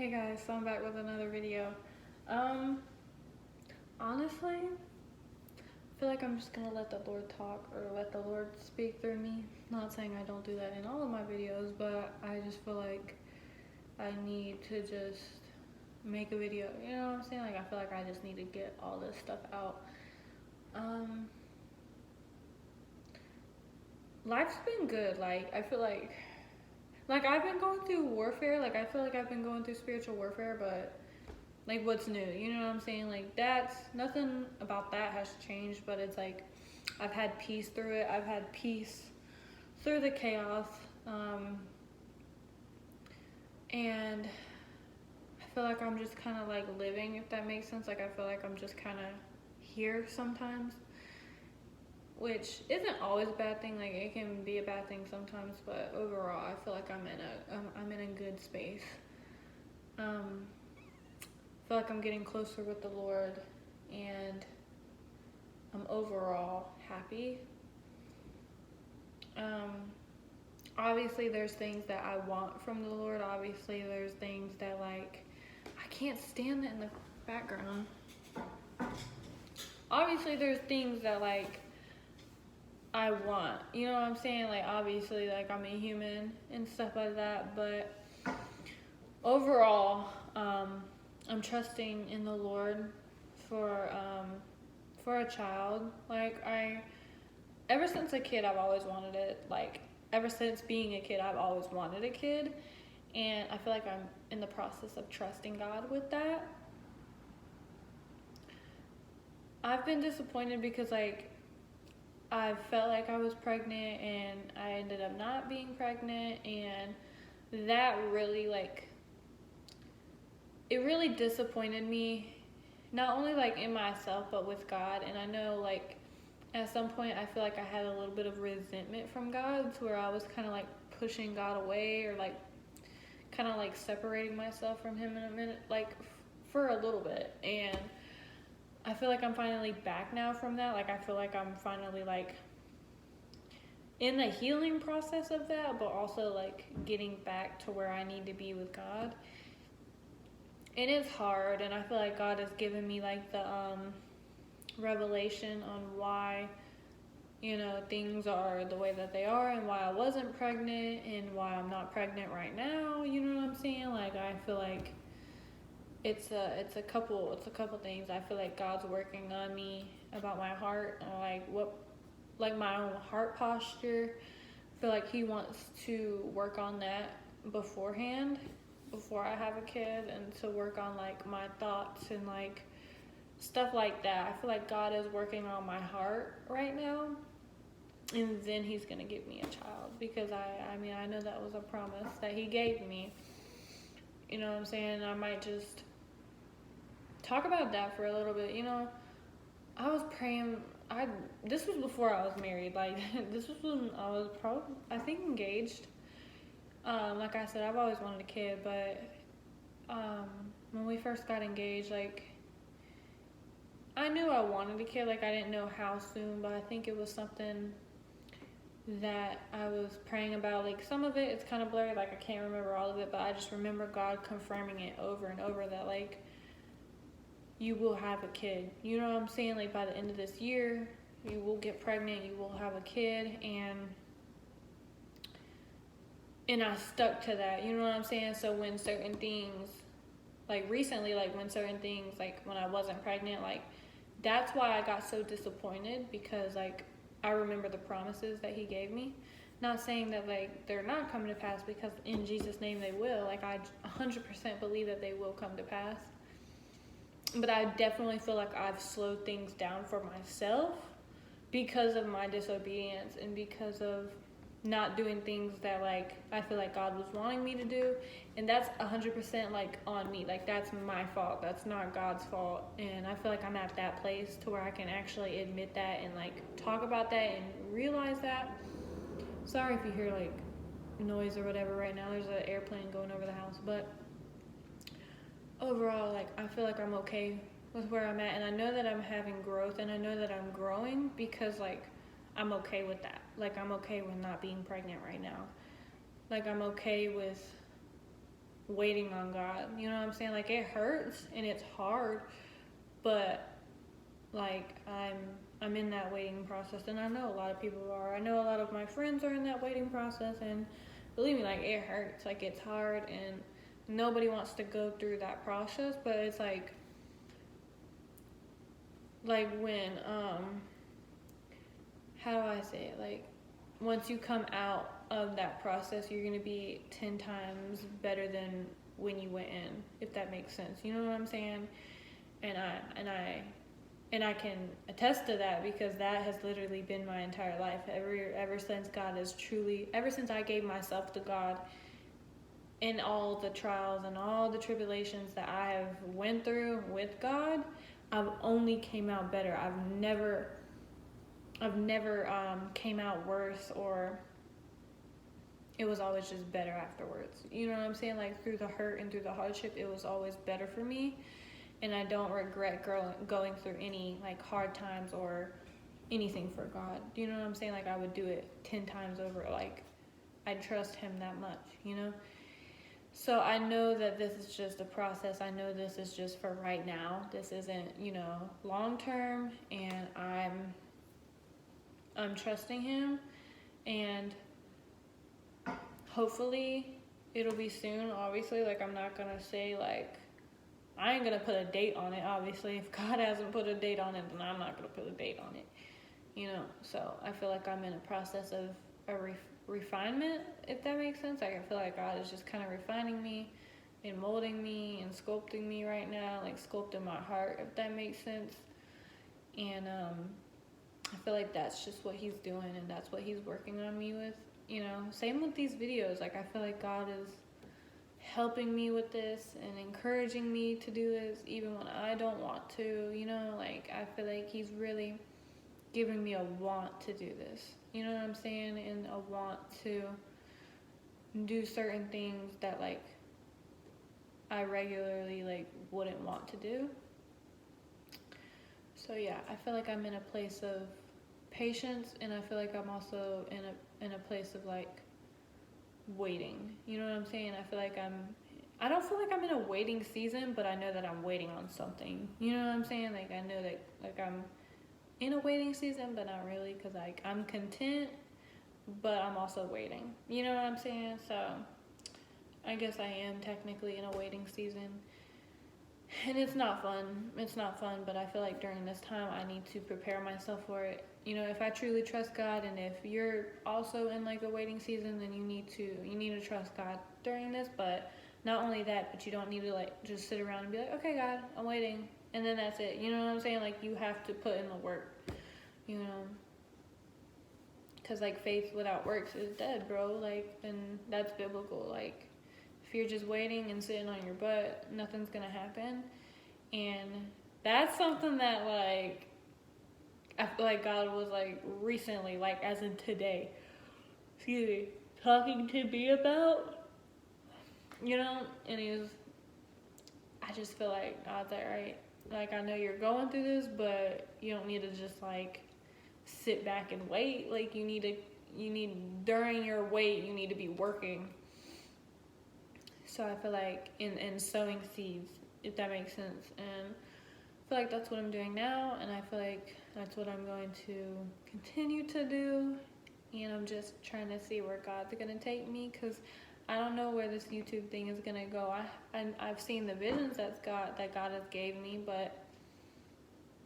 Hey guys, so I'm back with another video. Um, Honestly, I feel like I'm just gonna let the Lord talk or let the Lord speak through me. Not saying I don't do that in all of my videos, but I just feel like I need to just make a video. You know what I'm saying? Like I feel like I just need to get all this stuff out. Um, Life's been good. Like I feel like I've been going through warfare. Like I feel like I've been going through spiritual warfare, but like what's new, you know what I'm saying? Like that's nothing about that has changed, but it's like I've had peace through it. I've had peace through the chaos. And I feel like I'm just kind of like living, if that makes sense. Like I feel like I'm just kind of here sometimes, which isn't always a bad thing. Like it can be a bad thing sometimes, but overall I feel like I'm in a good space. I feel like I'm getting closer with the Lord, and I'm overall happy. Um, Obviously, there's things that I want from the Lord. Obviously, there's things that like I can't stand it in the background. Obviously, there's things that like I want. You know what I'm saying? Like obviously, like I'm a human and stuff like that. But overall, I'm trusting in the Lord for for a child. Ever since a kid, I've always wanted it. Like, ever since being a kid, I've always wanted a kid. And I feel like I'm in the process of trusting God with that. I've been disappointed because, like, I felt like I was pregnant and I ended up not being pregnant. And that really, like, it really disappointed me. Not only, like, in myself, but with God. And I know, like, at some point I feel like I had a little bit of resentment from God to where I was kind of like pushing God away or like kind of like separating myself from him in a minute, like for a little bit. And I feel like I'm finally back now from that. Like I feel like I'm finally like in the healing process of that, but also like getting back to where I need to be with God. And it's hard, and I feel like God has given me like the revelation on why things are the way that they are and why I wasn't pregnant and why I'm not pregnant right now. You know what I'm saying? Like I feel like it's a couple things. I feel like God's working on me about my heart and like my own heart posture. I feel like he wants to work on that beforehand, before I have a kid, and to work on like my thoughts and like stuff like that. I feel like God is working on my heart right now, and then he's gonna give me a child, because I know that was a promise that he gave me. You know what I'm saying? I might just talk about that for a little bit. I was praying. I This was before I was married. Like this was when I was probably, I think, engaged. Like I said, I've always wanted a kid, but when we first got engaged, like I knew I wanted a kid. Like I didn't know how soon, but I think it was something that I was praying about. Like some of it, it's kind of blurry. Like I can't remember all of it, but I just remember God confirming it over and over that like you will have a kid. You know what I'm saying? Like by the end of this year, you will get pregnant. You will have a kid, and I stuck to that. You know what I'm saying? So when certain things, like recently, like when certain things, like when I wasn't pregnant, like that's why I got so disappointed, because like I remember the promises that he gave me. Not saying that like they're not coming to pass, because in Jesus' name they will. Like I 100% believe that they will come to pass. But I definitely feel like I've slowed things down for myself because of my disobedience and because of not doing things that like I feel like God was wanting me to do. And that's 100% like on me. Like that's my fault. That's not God's fault. And I feel like I'm at that place to where I can actually admit that and like talk about that and realize that. Sorry if you hear like noise or whatever right now. There's an airplane going over the house. But overall, like I feel like I'm okay with where I'm at, and I know that I'm having growth, and I know that I'm growing, because like I'm okay with that. Like I'm okay with not being pregnant right now. Like I'm okay with waiting on God. You know what I'm saying? Like, it hurts and it's hard, but like I'm in that waiting process, and I know a lot of people are. I know a lot of my friends are in that waiting process, and believe me, like, it hurts. Like, it's hard, and nobody wants to go through that process, but it's like when how do I say it? Like, once you come out of that process, you're gonna be 10 times better than when you went in, if that makes sense. You know what I'm saying? And I can attest to that, because that has literally been my entire life. Ever since ever since I gave myself to God, in all the trials and all the tribulations that I have went through with God, I've only came out better. I've never came out worse, or it was always just better afterwards. You know what I'm saying? Like, through the hurt and through the hardship, it was always better for me. And I don't regret going through any like hard times or anything for God. You know what I'm saying? Like, I would do it 10 times over. Like, I trust him that much, you know? So I know that this is just a process. I know this is just for right now. This isn't, long term, and I'm trusting him, and hopefully it'll be soon. Obviously, like, I'm not gonna say, like, I ain't gonna put a date on it. Obviously, if God hasn't put a date on it, then I'm not gonna put a date on it, so I feel like I'm in a process of a refinement, if that makes sense. Like, I feel like God is just kind of refining me and molding me and sculpting me right now, like sculpting my heart, if that makes sense. And I feel like that's just what he's doing, and that's what he's working on me with. Same with these videos. Like, I feel like God is helping me with this and encouraging me to do this even when I don't want to. Like, I feel like he's really giving me a want to do this. You know what I'm saying? And a want to do certain things that, like, I regularly, like, wouldn't want to do. So yeah, I feel like I'm in a place of patience, and I feel like I'm also in a place of, like, waiting. You know what I'm saying? I don't feel like I'm in a waiting season, but I know that I'm waiting on something. You know what I'm saying? Like, I know that, like, I'm in a waiting season, but not really, because, like, I'm content, but I'm also waiting. You know what I'm saying? So I guess I am technically in a waiting season, and it's not fun. But I feel like during this time I need to prepare myself for it. If I truly trust God, and if you're also in, like, a waiting season, then you need to trust God during this. But not only that, but you don't need to, like, just sit around and be like, okay, God, I'm waiting, and then that's it. You know what I'm saying? Like, you have to put in the work, because, like, faith without works is dead, bro. Like, and that's biblical. Like, if you're just waiting and sitting on your butt, nothing's gonna happen. And that's something that, like, I feel like God was, like, recently, like, as in today, talking to me about, and I just feel like God's like, right, like, I know you're going through this, but you don't need to just, like, sit back and wait. Like, during your wait, you need to be working. So I feel like in sowing seeds, if that makes sense. And I feel like that's what I'm doing now, and I feel like that's what I'm going to continue to do. And I'm just trying to see where God's going to take me, because I don't know where this YouTube thing is going to go. I've seen the visions that God has gave me, but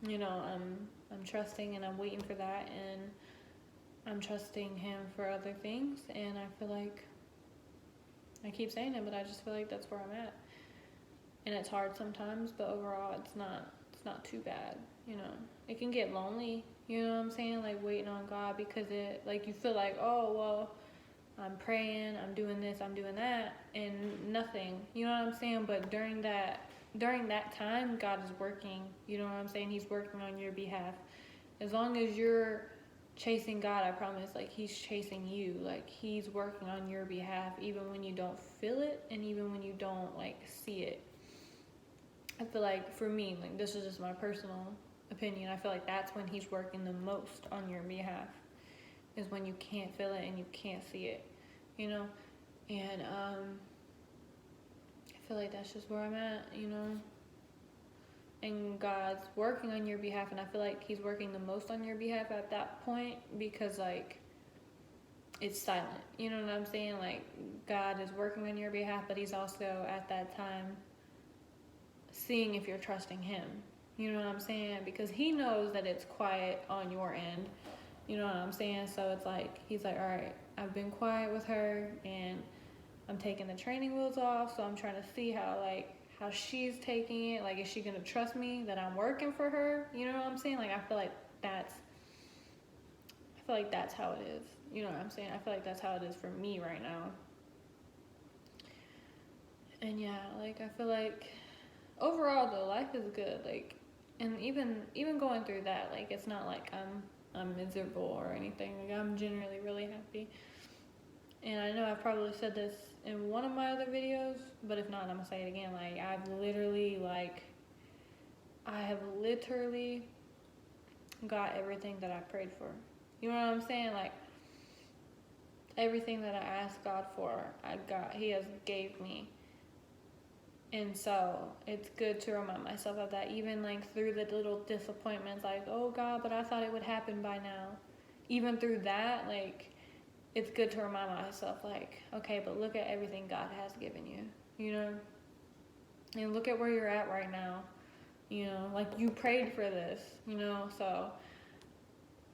I'm trusting, and I'm waiting for that, and I'm trusting him for other things. And I feel like, I keep saying it, but I just feel like that's where I'm at. And it's hard sometimes, but overall it's not too bad. It can get lonely, you know what I'm saying? Like, waiting on God, because it, like, you feel like, oh, well, I'm praying, I'm doing this, I'm doing that, and nothing, you know what I'm saying? But during that time, God is working, you know what I'm saying? He's working on your behalf. As long as you're chasing God, I promise, like, he's chasing you. Like, he's working on your behalf, even when you don't feel it, and even when you don't, like, see it. I feel like, for me, like, this is just my personal opinion, I feel like that's when he's working the most on your behalf, is when you can't feel it and you can't see it, and feel like that's just where I'm at, you know? And God's working on your behalf, and I feel like He's working the most on your behalf at that point because, like, it's silent. You know what I'm saying? Like, God is working on your behalf, but He's also at that time seeing if you're trusting Him. You know what I'm saying? Because He knows that it's quiet on your end. You know what I'm saying? So it's like, He's like, all right, I've been quiet with her, and I'm taking the training wheels off, so I'm trying to see how she's taking it. Like, is she gonna trust me that I'm working for her? You know what I'm saying? Like, I feel like that's how it is. You know what I'm saying? I feel like that's how it is for me right now. And yeah, like, I feel like overall though, life is good. Like, and even going through that, like, it's not like I'm miserable or anything. Like, I'm generally really happy. And I know I've probably said this in one of my other videos, but if not, I'm gonna say it again. Like, I have literally got everything that I prayed for. You know what I'm saying? Like, everything that I asked God for, He has gave me. And so it's good to remind myself of that, even like through the little disappointments, like, oh God, but I thought it would happen by now. Even through that, like, it's good to remind myself, like, okay, but look at everything God has given you, you know? And look at where you're at right now, you know? Like, you prayed for this, you know? So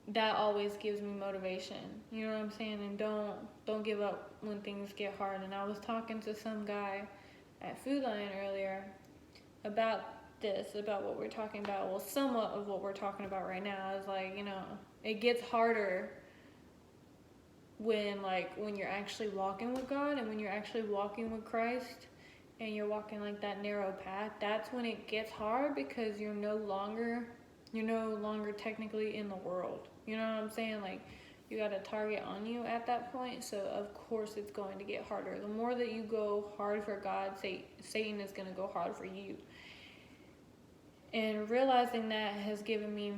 that always gives me motivation, you know what I'm saying? And don't give up when things get hard. And I was talking to some guy at Food Lion earlier about what we're talking about. Well, somewhat of what we're talking about right now is, like, you know, it gets harder when you're actually walking with God and when you're actually walking with Christ and you're walking like that narrow path. That's when it gets hard because you're no longer technically in the world. You know what I'm saying? Like, you got a target on you at that point, so of course it's going to get harder. The more that you go hard for God, Satan is going to go hard for you. And realizing that has given me,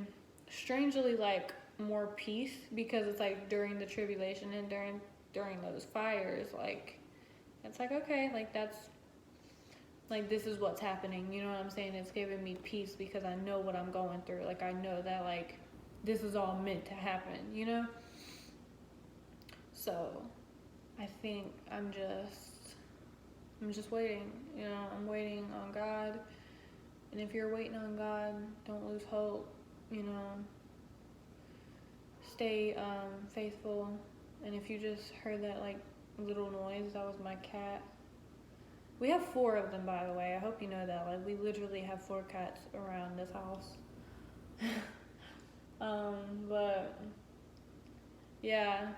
strangely, like, more peace, because it's like during the tribulation and during those fires, like, it's like, okay, like, that's like, this is what's happening, you know what I'm saying? It's giving me peace because I know what I'm going through. Like, I know that, like, this is all meant to happen, you know? So I think I'm just waiting, you know? I'm waiting on God. And if you're waiting on God, don't lose hope, you know? Stay faithful. And if you just heard that, like, little noise, that was my cat. We have 4 of them, by the way. I hope you know that. Like, we literally have 4 cats around this house. But yeah, I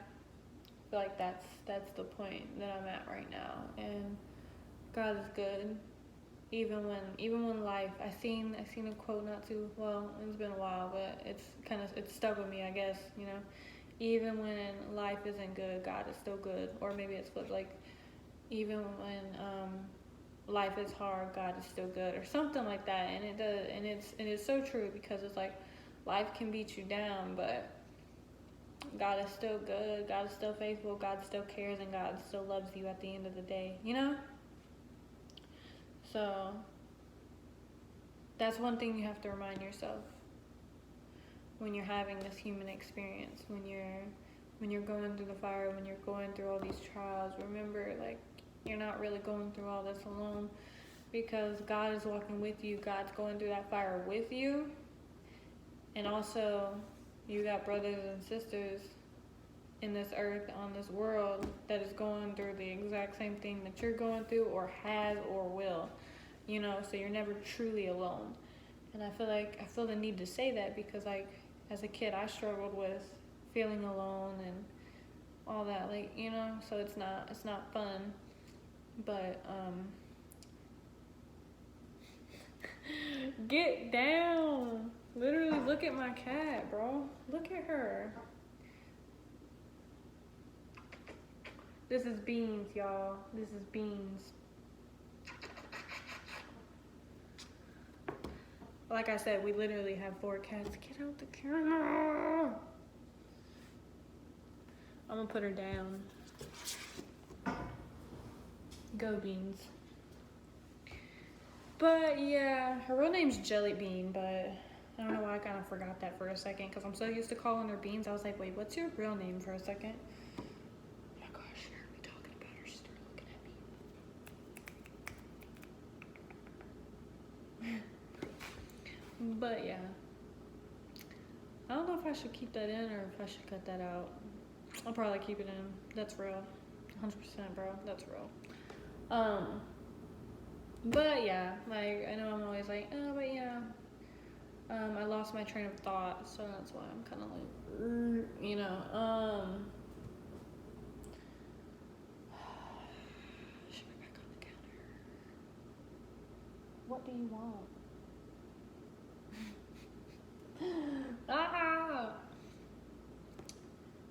feel like that's the point that I'm at right now. And God is good. Even when life, I seen a quote not too well. It's been a while, but it's stuck with me, I guess. You know, even when life isn't good, God is still good. Or maybe it's flipped, like, even when life is hard, God is still good, or something like that. And it does, and it's so true, because it's like life can beat you down, but God is still good. God is still faithful. God still cares, and God still loves you at the end of the day. You know. So that's one thing you have to remind yourself when you're having this human experience, when you're going through the fire, when you're going through all these trials. Remember, like, you're not really going through all this alone, because God is walking with you. God's going through that fire with you. And also, you got brothers and sisters in this earth, on this world, that is going through the exact same thing that you're going through, or has, or will. You know, so you're never truly alone. And I feel the need to say that, because, like, as a kid, I struggled with feeling alone and all that, like, you know. So it's not fun. But get down. Literally, look at my cat, bro. Look at her. This is Beans, y'all. This is Beans. Like I said, we literally have 4 cats. Get out the camera. I'm gonna put her down. Go, Beans. But yeah, her real name's Jelly Bean, but I don't know why I kind of forgot that for a second because I'm so used to calling her Beans. I was like, wait, what's your real name for a second? Oh my gosh, she heard me talking about her. She started looking at me. But yeah, I don't know if I should keep that in or if I should cut that out. I'll probably keep it in. That's real. 100%, bro. That's real. But yeah, like, I know I'm always like, oh, but yeah. I lost my train of thought, so that's why I'm kind of like, you know, should be back on the counter. What do you want? Ah!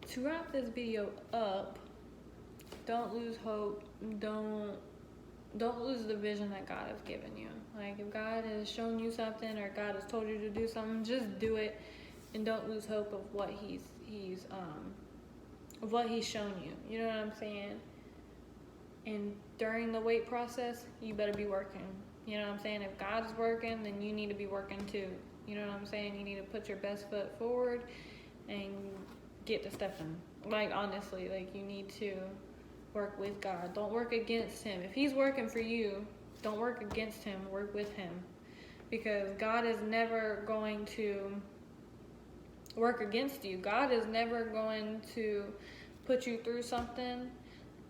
To wrap this video up, don't lose hope. Don't lose the vision that God has given you. Like, if God has shown you something or God has told you to do something, just do it, and don't lose hope of what he's shown you. You know what I'm saying? And during the wait process, you better be working. You know what I'm saying? If God's working, then you need to be working too. You know what I'm saying? You need to put your best foot forward and get to stepping. Like, honestly, like, you need to work with God. Don't work against him. If he's working for you, don't work against him, work with him. Because God is never going to work against you. God is never going to put you through something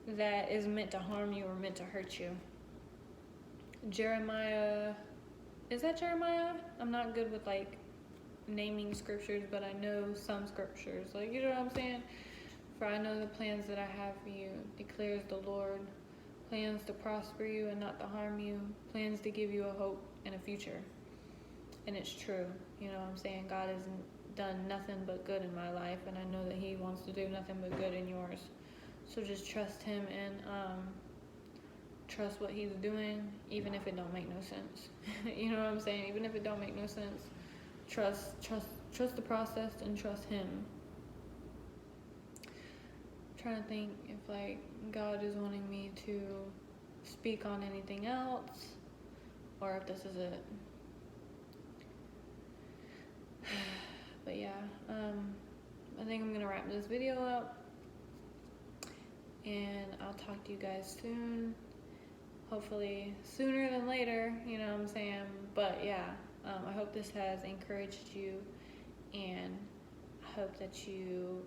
that is meant to harm you or meant to hurt you. Jeremiah, is that Jeremiah? I'm not good with like naming scriptures, but I know some scriptures. Like, you know what I'm saying? For I know the plans that I have for you, declares the Lord. Plans to prosper you and not to harm you. Plans to give you a hope and a future. And it's true. You know what I'm saying? God hasn't done nothing but good in my life, and I know that he wants to do nothing but good in yours. So just trust him and trust what he's doing, even if it don't make no sense. You know what I'm saying? Even if it don't make no sense, trust the process and trust him. I'm trying to think if like God is wanting me to speak on anything else or if this is it. But yeah, I think I'm gonna wrap this video up, and I'll talk to you guys soon. Hopefully sooner than later, you know what I'm saying? But yeah, I hope this has encouraged you, and I hope that you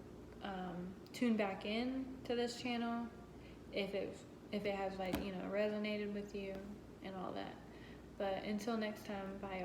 tune back in to this channel if it has like, you know, resonated with you and all that. But until next time, bye y'all.